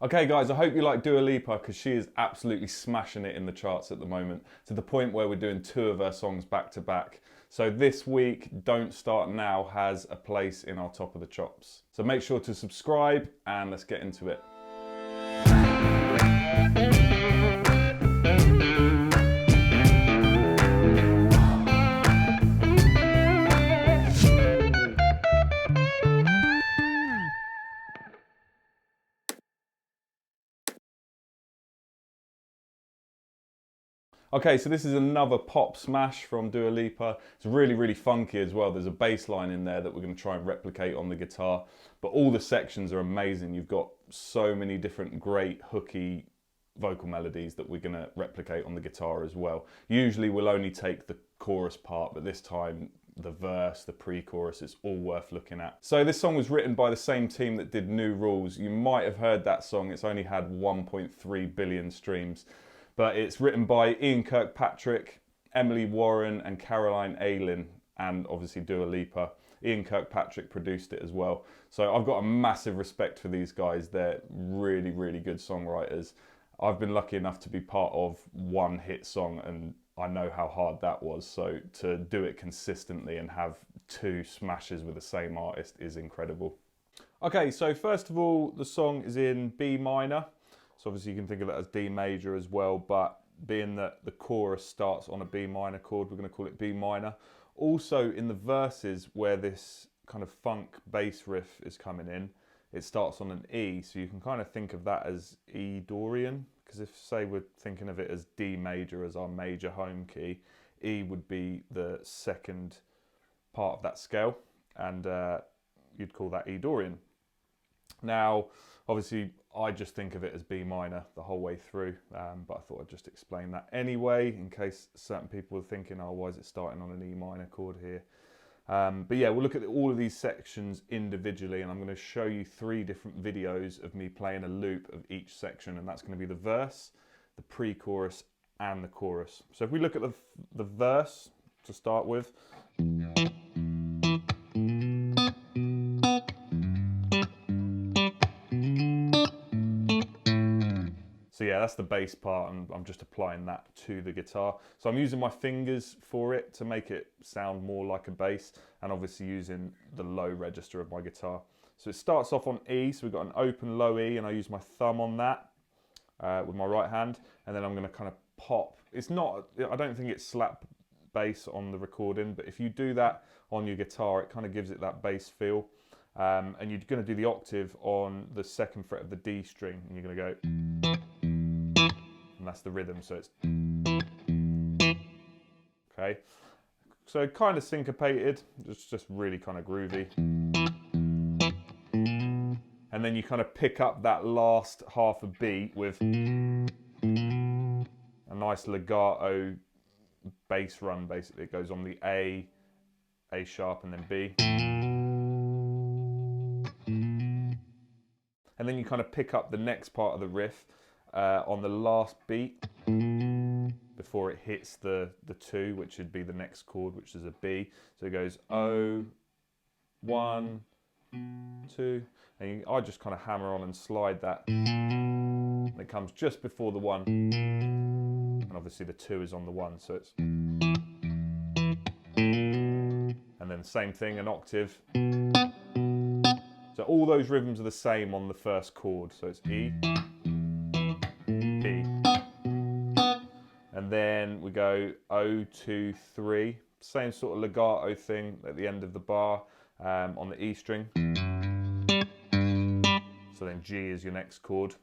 Okay guys, I hope you like Dua Lipa because she is absolutely smashing it in the charts at the moment, to the point where we're doing 2 of her songs back to back. So this week, Don't Start Now has a place in our top of the chops. So make sure to subscribe and let's get into it. Okay, so this is another pop smash from Dua Lipa. It's really, really funky as well. There's a bass line in there that we're going to try and replicate on the guitar. But all the sections are amazing. You've got so many different great hooky vocal melodies that we're going to replicate on the guitar as well. Usually we'll only take the chorus part, but this time the verse, the pre-chorus, it's all worth looking at. So this song was written by the same team that did New Rules. You might have heard that song. It's only had 1.3 billion streams. But it's written by Ian Kirkpatrick, Emily Warren and Caroline Aylin, and obviously Dua Lipa. Ian Kirkpatrick produced it as well. So I've got a massive respect for these guys. They're really, really good songwriters. I've been lucky enough to be part of one hit song and I know how hard that was. So to do it consistently and have 2 smashes with the same artist is incredible. Okay, so first of all, the song is in B minor. So obviously you can think of it as D major as well, but being that the chorus starts on a B minor chord, we're going to call it B minor. Also in the verses where this kind of funk bass riff is coming in, it starts on an E, so you can kind of think of that as E Dorian, because if say we're thinking of it as D major as our major home key, E would be the second part of that scale, and you'd call that E Dorian. Now, obviously, I just think of it as B minor the whole way through, but I thought I'd just explain that anyway, in case certain people were thinking, oh, why is it starting on an E minor chord here? But yeah, we'll look at all of these sections individually, and I'm going to show you 3 different videos of me playing a loop of each section, and that's going to be the verse, the pre-chorus, and the chorus. So if we look at the verse to start with. So yeah, that's the bass part, and I'm just applying that to the guitar. So I'm using my fingers for it to make it sound more like a bass, and obviously using the low register of my guitar. So it starts off on E, so we've got an open low E, and I use my thumb on that with my right hand, and then I'm going to kind of pop. It's not, I don't think it's slap bass on the recording, but if you do that on your guitar, it kind of gives it that bass feel. And you're going to do the octave on the 2nd fret of the D string, and you're going to go, and that's the rhythm, so it's okay. So kind of syncopated, just really kind of groovy. And then you kind of pick up that last half a beat with a nice legato bass run, basically. It goes on the A sharp, and then B. And then you kind of pick up the next part of the riff on the last beat before it hits the 2, which would be the next chord, which is a B. So it goes O, 1, 2, and I just kind of hammer on and slide that. And it comes just before the 1, and obviously the 2 is on the 1, so it's. And then same thing, an octave. So all those rhythms are the same on the first chord, so it's E, E. And then we go O, 2, 3, same sort of legato thing at the end of the bar on the E string. So then G is your next chord.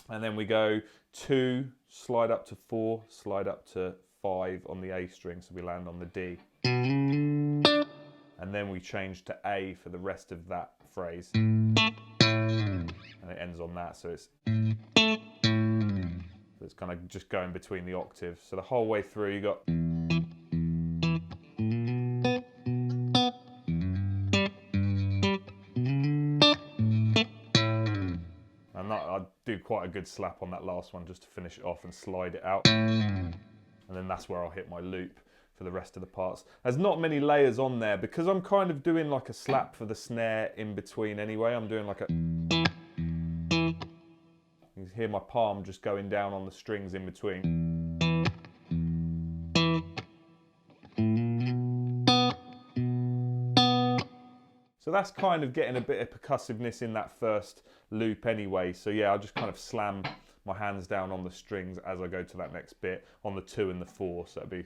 And then we go 2, slide up to 4, slide up to 5 on the A string, so we land on the D. And then we change to A for the rest of that phrase. And it ends on that, so it's kind of just going between the octaves. So the whole way through you got. And I do quite a good slap on that last one just to finish it off and slide it out. And then that's where I'll hit my loop for the rest of the parts. There's not many layers on there because I'm kind of doing like a slap for the snare in between anyway. I'm doing like a. You can hear my palm just going down on the strings in between. So that's kind of getting a bit of percussiveness in that first loop anyway. So yeah, I'll just kind of slam my hands down on the strings as I go to that next bit on the 2 and the 4. So it'd be...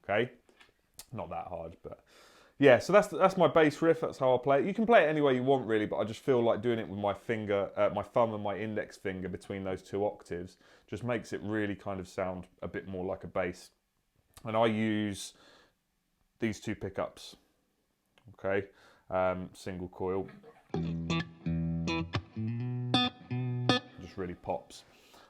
Okay, not that hard, but yeah, so that's my bass riff. That's how I play it. You can play it any way you want really, but I just feel like doing it with my finger, my thumb and my index finger between those 2 octaves just makes it really kind of sound a bit more like a bass. And I use these 2 pickups, okay, single coil, just really pops.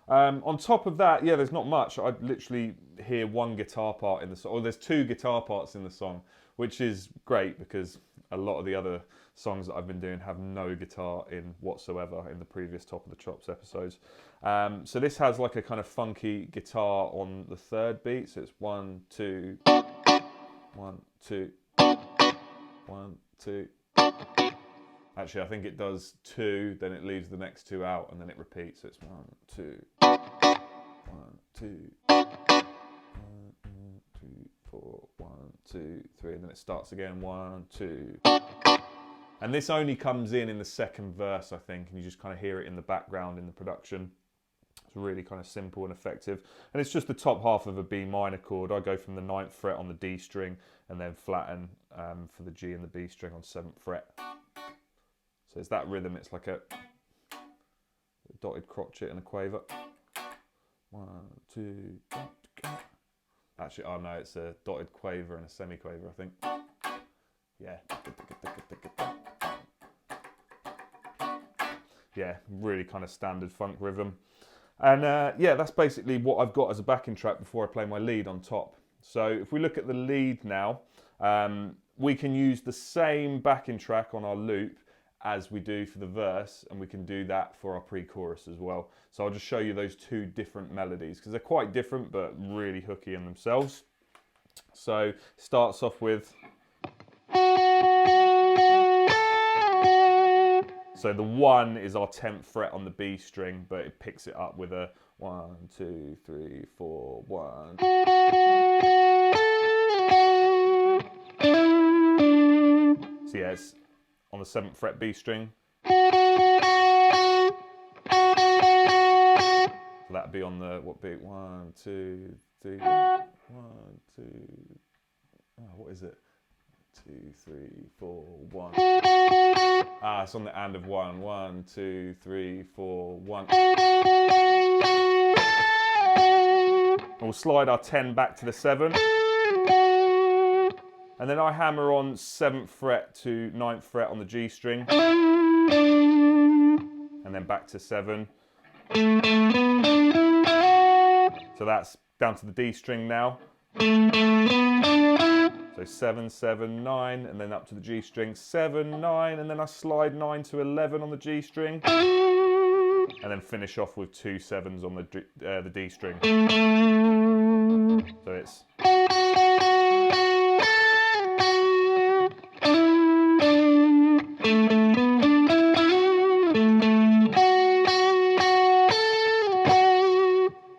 On top of that, yeah, there's not much. I literally hear 1 guitar part in the song, or there's 2 guitar parts in the song, which is great because a lot of the other songs that I've been doing have no guitar in whatsoever in the previous Top of the Chops episodes. So this has like a kind of funky guitar on the 3rd beat, so it's 1, 2, 1, 2, 1, 2. Actually, I think it does 2, then it leaves the next 2 out, and then it repeats. So it's 1, 2, 1, 2, 1, 2, 4, 1, 2, 3, and then it starts again. 1, 2. And this only comes in the 2nd verse, I think, and you just kind of hear it in the background in the production. It's really kind of simple and effective. And it's just the top half of a B minor chord. I go from the 9th fret on the D string and then flatten for the G and the B string on 7th fret. So it's that rhythm. It's like a dotted crotchet and a quaver. 1, 2. Actually, oh no, it's a dotted quaver and a semi-quaver, I think. Yeah. Yeah, really kind of standard funk rhythm. And yeah, that's basically what I've got as a backing track before I play my lead on top. So if we look at the lead now, we can use the same backing track on our loop as we do for the verse, and we can do that for our pre-chorus as well. So I'll just show you those 2 different melodies because they're quite different but really hooky in themselves. So starts off with... So the 1 is our 10th fret on the B string, but it picks it up with a 1, 2, 3, 4, 1. So yeah, it's on the 7th fret B string. So that'd be on the, what beat? 1, 2, 3, 1, 2, what is it? 2, 3, 4, 1. Ah, it's on the and of 1. 1, 2, 3, 4, 1. We'll slide our 10 back to the 7. And then I hammer on 7th fret to 9th fret on the G string. And then back to 7. So that's down to the D string now. So 7, 7, 9, and then up to the G string, 7, 9, and then I slide 9 to 11 on the G string, and then finish off with 2 7s on the D string. So it's...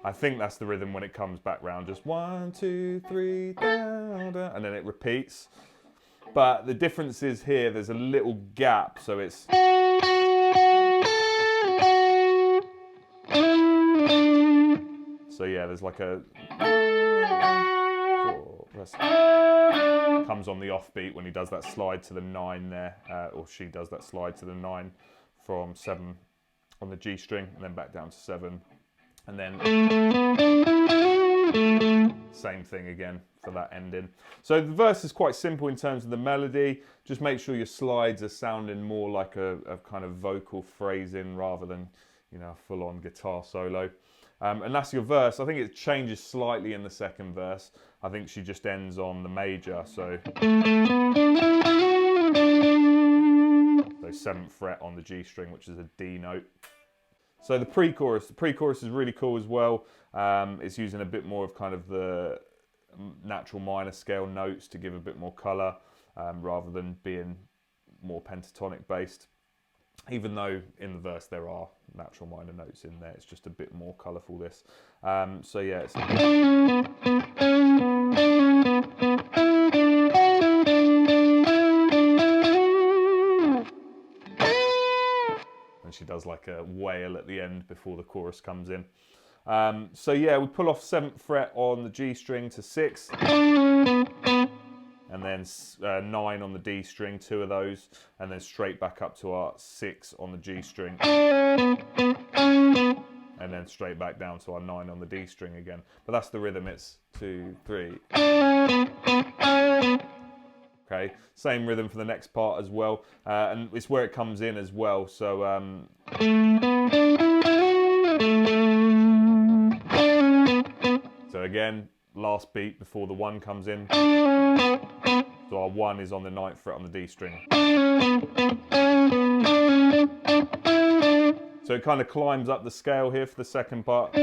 I think that's the rhythm when it comes back round, just 1, 2, 3, down, down, and then it repeats. But the difference is here, there's a little gap, so it's... So yeah, there's like a... Comes on the offbeat when he does that slide to the 9 there, or she does that slide to the 9 from 7 on the G string, and then back down to 7. And then same thing again for that ending. So the verse is quite simple in terms of the melody. Just make sure your slides are sounding more like a kind of vocal phrasing rather than, you know, a full-on guitar solo. And that's your verse. I think it changes slightly in the 2nd verse. I think she just ends on the major, so 7th fret on the G string, which is a D note. So the pre-chorus is really cool as well. It's using a bit more of kind of the natural minor scale notes to give a bit more colour rather than being more pentatonic based. even though in the verse there are natural minor notes in there, it's just a bit more colourful this. So yeah, it's... And she does like a wail at the end before the chorus comes in. So yeah, we pull off 7th fret on the G string to 6, and then 9 on the D string, 2 of those, and then straight back up to our 6 on the G string, and then straight back down to our 9 on the D string again. But that's the rhythm. It's 2, 3. Okay, same rhythm for the next part as well, and it's where it comes in as well. So so again, last beat before the 1 comes in. So our 1 is on the 9th fret on the D string. So it kind of climbs up the scale here for the second part.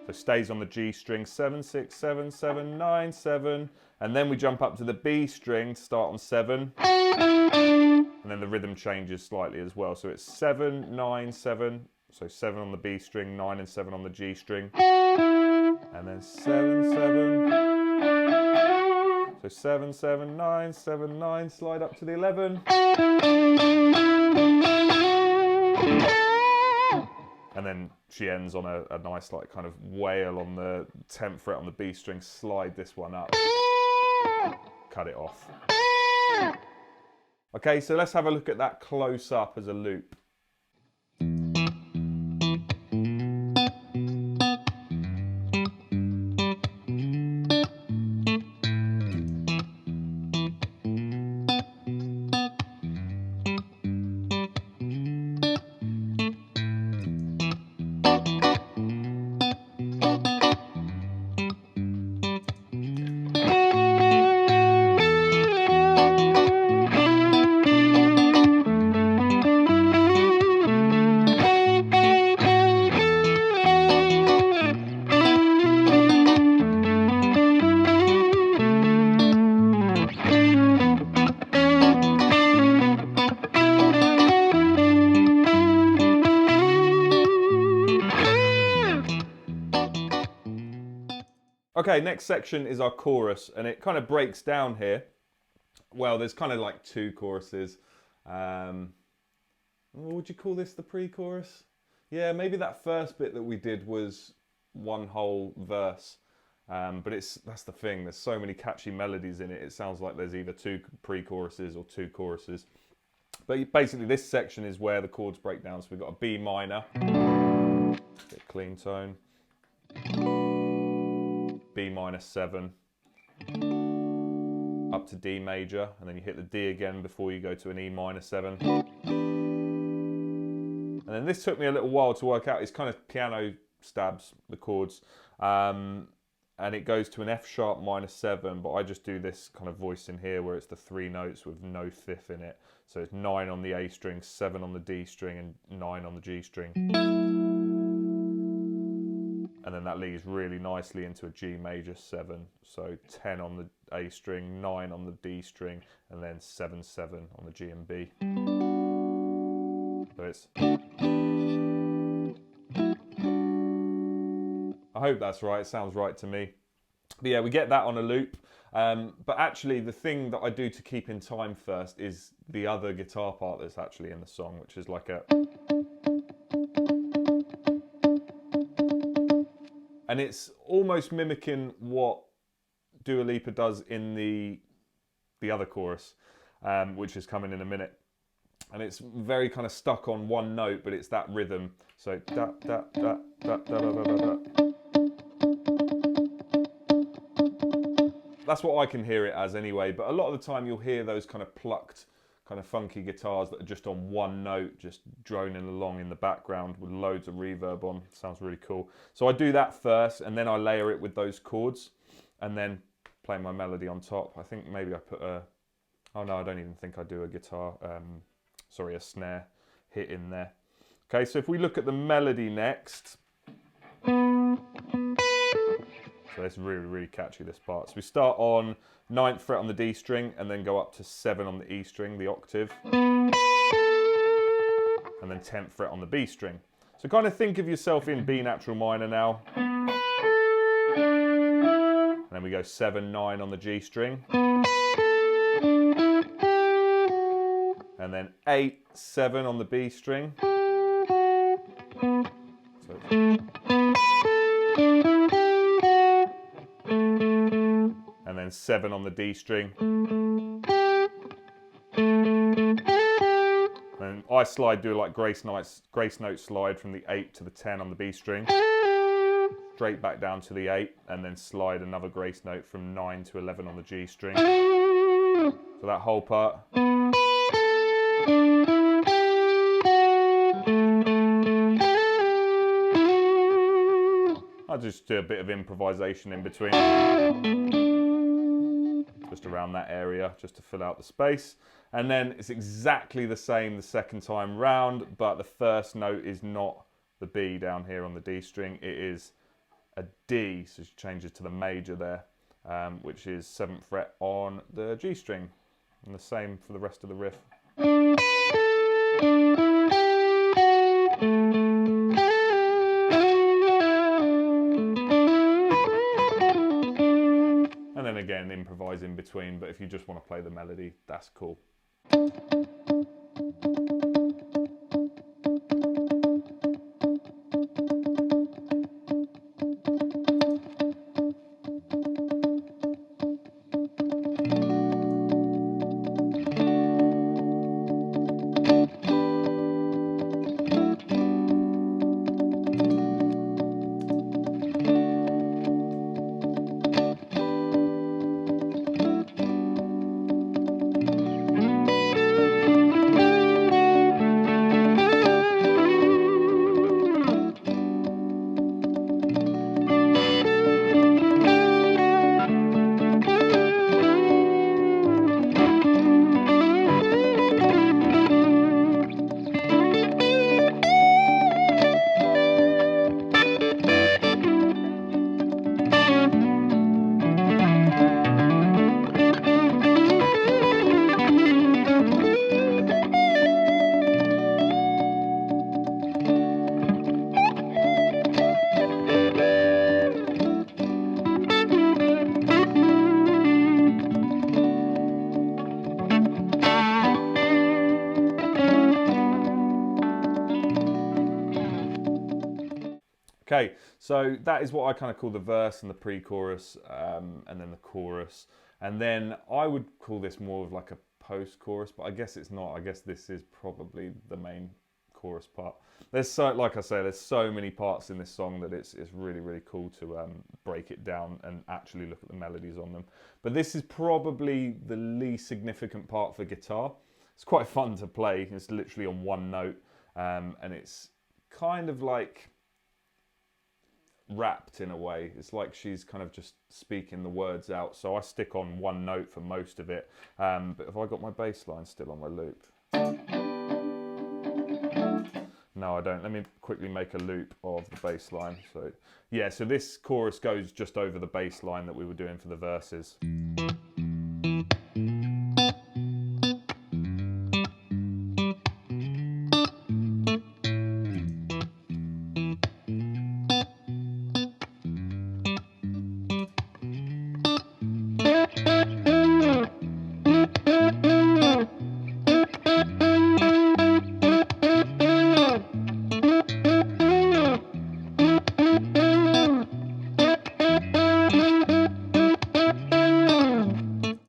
So stays on the G string, 7, 6, 7, 7, 9, 7. And then we jump up to the B string to start on 7. And then the rhythm changes slightly as well. So it's 7, 9, 7. So 7 on the B string, 9 and 7 on the G string. And then 7, 7. So 7, 7, 9, 7, 9, slide up to the 11. And then she ends on a nice like kind of wail on the 10th fret on the B string, slide this one up, cut it off. Okay, so let's have a look at that close up as a loop. Okay, next section is our chorus, and it kind of breaks down here. Well, there's kind of like 2 choruses. What would you call this, the pre-chorus? Yeah, maybe that first bit that we did was one whole verse. But that's the thing, there's so many catchy melodies in it, it sounds like there's either 2 pre-choruses or 2 choruses. But basically this section is where the chords break down. So we've got a B minor, bit clean tone. B minor 7, up to D major, and then you hit the D again before you go to an E minor 7. And then this took me a little while to work out. It's kind of piano stabs, the chords, and it goes to an F sharp minor 7, but I just do this kind of voice in here where it's the 3 notes with no 5th in it. So it's 9 on the A string, 7 on the D string, and 9 on the G string. And then that leads really nicely into a G major 7. So 10 on the A string, 9 on the D string, and then 7, 7 on the G and B. So it's... I hope that's right, it sounds right to me. But yeah, we get that on a loop. But actually the thing that I do to keep in time first is the other guitar part that's actually in the song, which is like a... And it's almost mimicking what Dua Lipa does in the other chorus, which is coming in a minute. And it's very kind of stuck on one note, but it's that rhythm. So da da da da da da da da. That's what I can hear it as anyway. But a lot of the time you'll hear those kind of plucked, kind of funky guitars that are just on one note, just droning along in the background with loads of reverb on. Sounds really cool. So I do that first, and then I layer it with those chords, and then play my melody on top. I think maybe I put a... Oh no, I don't even think I do a guitar... sorry, a snare hit in there. Okay, so if we look at the melody next... So it's really, really catchy, this part. So we start on 9th fret on the D string and then go up to 7 on the E string, the octave. And then 10th fret on the B string. So kind of think of yourself in B natural minor now. And then we go 7, 9 on the G string. And then 8, 7 on the B string. So and then 7 on the D string. And I do like grace note slide from the 8 to the 10 on the B string. Straight back down to the 8, and then slide another grace note from 9 to 11 on the G string. So that whole part. I'll just do a bit of improvisation in between. Just around that area, just to fill out the space. And then it's exactly the same the second time round, but the first note is not the B down here on the D string, it is a D, so she changes to the major there, which is 7th fret on the G string. And the same for the rest of the riff. And then again, improvise in between, but if you just want to play the melody, that's cool. Okay, so that is what I kind of call the verse and the pre-chorus, and then the chorus. And then I would call this more of like a post-chorus, but I guess it's not. I guess this is probably the main chorus part. There's so, like I say, there's so many parts in this song that it's really, really cool to break it down and actually look at the melodies on them. But this is probably the least significant part for guitar. It's quite fun to play. It's literally on one note, and it's kind of like rapped in a way. It's like she's kind of just speaking the words out. So I stick on one note for most of it. But if I got my bass line still on my loop. No, I don't. Let me quickly make a loop of the bass line. So yeah, so this chorus goes just over the bass line that we were doing for the verses.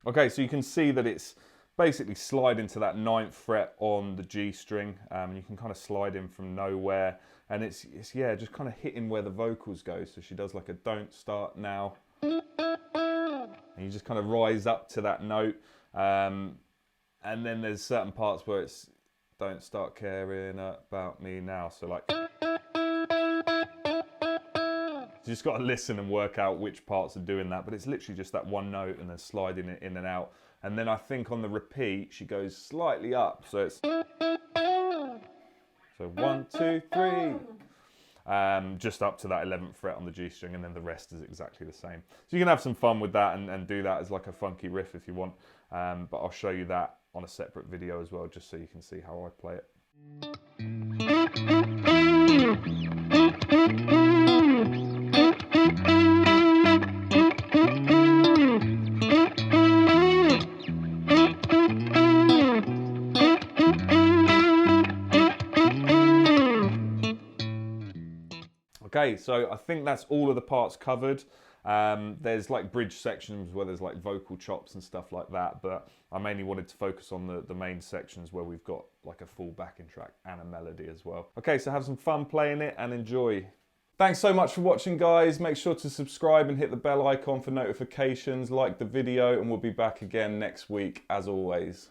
Okay, so you can see that it's basically sliding to that 9th fret on the G string. You can kind of slide in from nowhere, and it's yeah, just kind of hitting where the vocals go. So she does like a don't start now, and you just kind of rise up to that note. And then there's certain parts where it's don't start caring about me now. So like, you just got to listen and work out which parts are doing that, but it's literally just that one note and then sliding it in and out. And then I think on the repeat, she goes slightly up. So it's, so 1, 2, 3. just up to that 11th fret on the G string, and then the rest is exactly the same. So you can have some fun with that and do that as like a funky riff if you want. But I'll show you that on a separate video as well, just so you can see how I play it. Okay, so I think that's all of the parts covered. There's like bridge sections where there's like vocal chops and stuff like that, but I mainly wanted to focus on the main sections where we've got like a full backing track and a melody as well. Okay, so have some fun playing it and enjoy. Thanks so much for watching, guys. Make sure to subscribe and hit the bell icon for notifications, like the video, and we'll be back again next week as always.